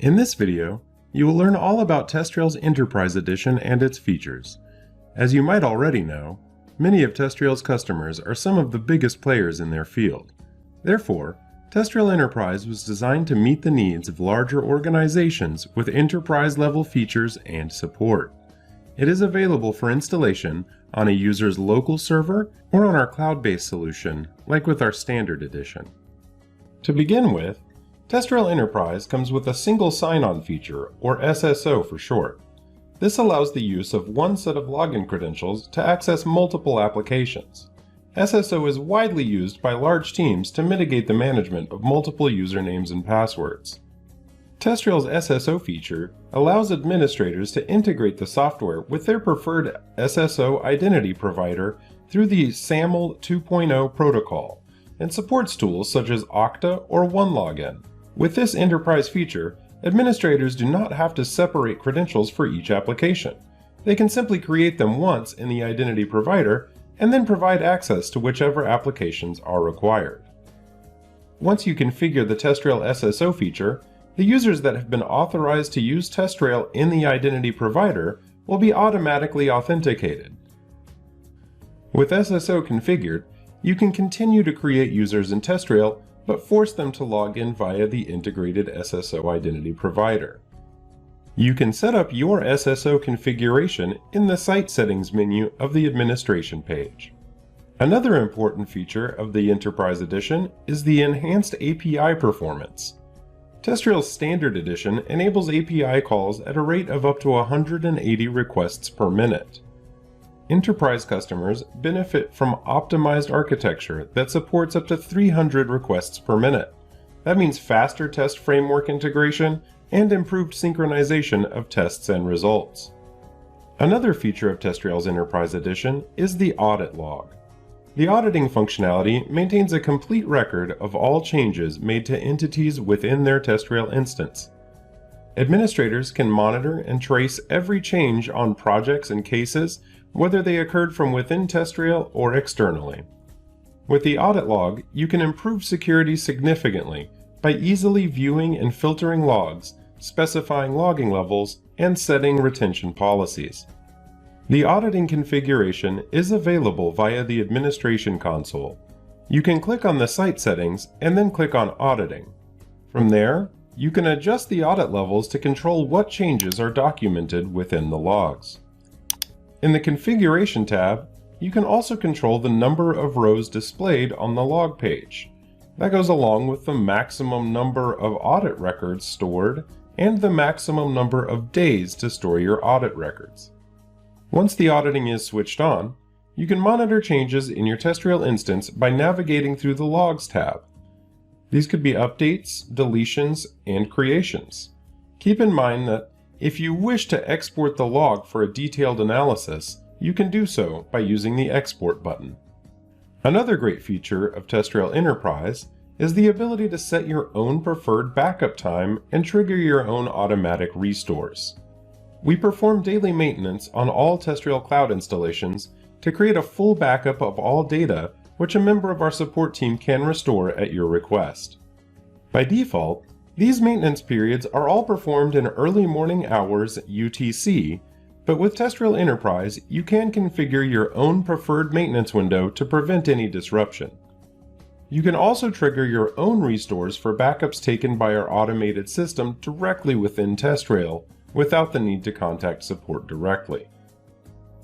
In this video, you will learn all about TestRail's Enterprise Edition and its features. As you might already know, many of TestRail's customers are some of the biggest players in their field. Therefore, TestRail Enterprise was designed to meet the needs of larger organizations with enterprise-level features and support. It is available for installation on a user's local server or on our cloud-based solution, like with our Standard Edition. To begin with, TestRail Enterprise comes with a single sign-on feature, or SSO for short. This allows the use of one set of login credentials to access multiple applications. SSO is widely used by large teams to mitigate the management of multiple usernames and passwords. TestRail's SSO feature allows administrators to integrate the software with their preferred SSO identity provider through the SAML 2.0 protocol and supports tools such as Okta or OneLogin. With this enterprise feature, administrators do not have to separate credentials for each application. They can simply create them once in the identity provider and then provide access to whichever applications are required. Once you configure the TestRail SSO feature, the users that have been authorized to use TestRail in the identity provider will be automatically authenticated. With SSO configured, you can continue to create users in TestRail but force them to log in via the integrated SSO identity provider. You can set up your SSO configuration in the Site Settings menu of the administration page. Another important feature of the Enterprise Edition is the enhanced API performance. TestRail's Standard Edition enables API calls at a rate of up to 180 requests per minute. Enterprise customers benefit from optimized architecture that supports up to 300 requests per minute. That means faster test framework integration and improved synchronization of tests and results. Another feature of TestRail's Enterprise Edition is the audit log. The auditing functionality maintains a complete record of all changes made to entities within their TestRail instance. Administrators can monitor and trace every change on projects and cases, whether they occurred from within TestRail or externally. With the audit log, you can improve security significantly by easily viewing and filtering logs, specifying logging levels, and setting retention policies. The auditing configuration is available via the administration console. You can click on the site settings and then click on auditing. From there, you can adjust the audit levels to control what changes are documented within the logs. In the Configuration tab, you can also control the number of rows displayed on the log page. That goes along with the maximum number of audit records stored and the maximum number of days to store your audit records. Once the auditing is switched on, you can monitor changes in your TestRail instance by navigating through the Logs tab. These could be updates, deletions, and creations. Keep in mind that if you wish to export the log for a detailed analysis, you can do so by using the Export button. Another great feature of TestRail Enterprise is the ability to set your own preferred backup time and trigger your own automatic restores. We perform daily maintenance on all TestRail cloud installations to create a full backup of all data which a member of our support team can restore at your request. By default, these maintenance periods are all performed in early morning hours UTC, but with TestRail Enterprise, you can configure your own preferred maintenance window to prevent any disruption. You can also trigger your own restores for backups taken by our automated system directly within TestRail without the need to contact support directly.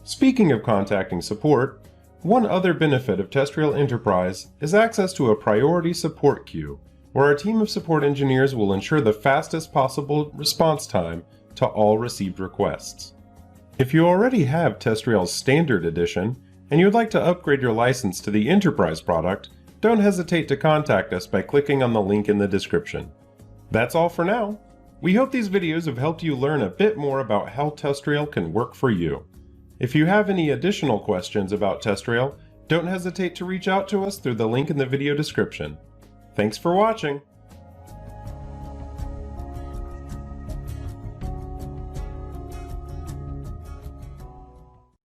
Speaking of contacting support, one other benefit of TestRail Enterprise is access to a priority support queue, where our team of support engineers will ensure the fastest possible response time to all received requests. If you already have TestRail's Standard Edition and you'd like to upgrade your license to the Enterprise product, don't hesitate to contact us by clicking on the link in the description. That's all for now. We hope these videos have helped you learn a bit more about how TestRail can work for you. If you have any additional questions about TestRail, don't hesitate to reach out to us through the link in the video description. Thanks for watching!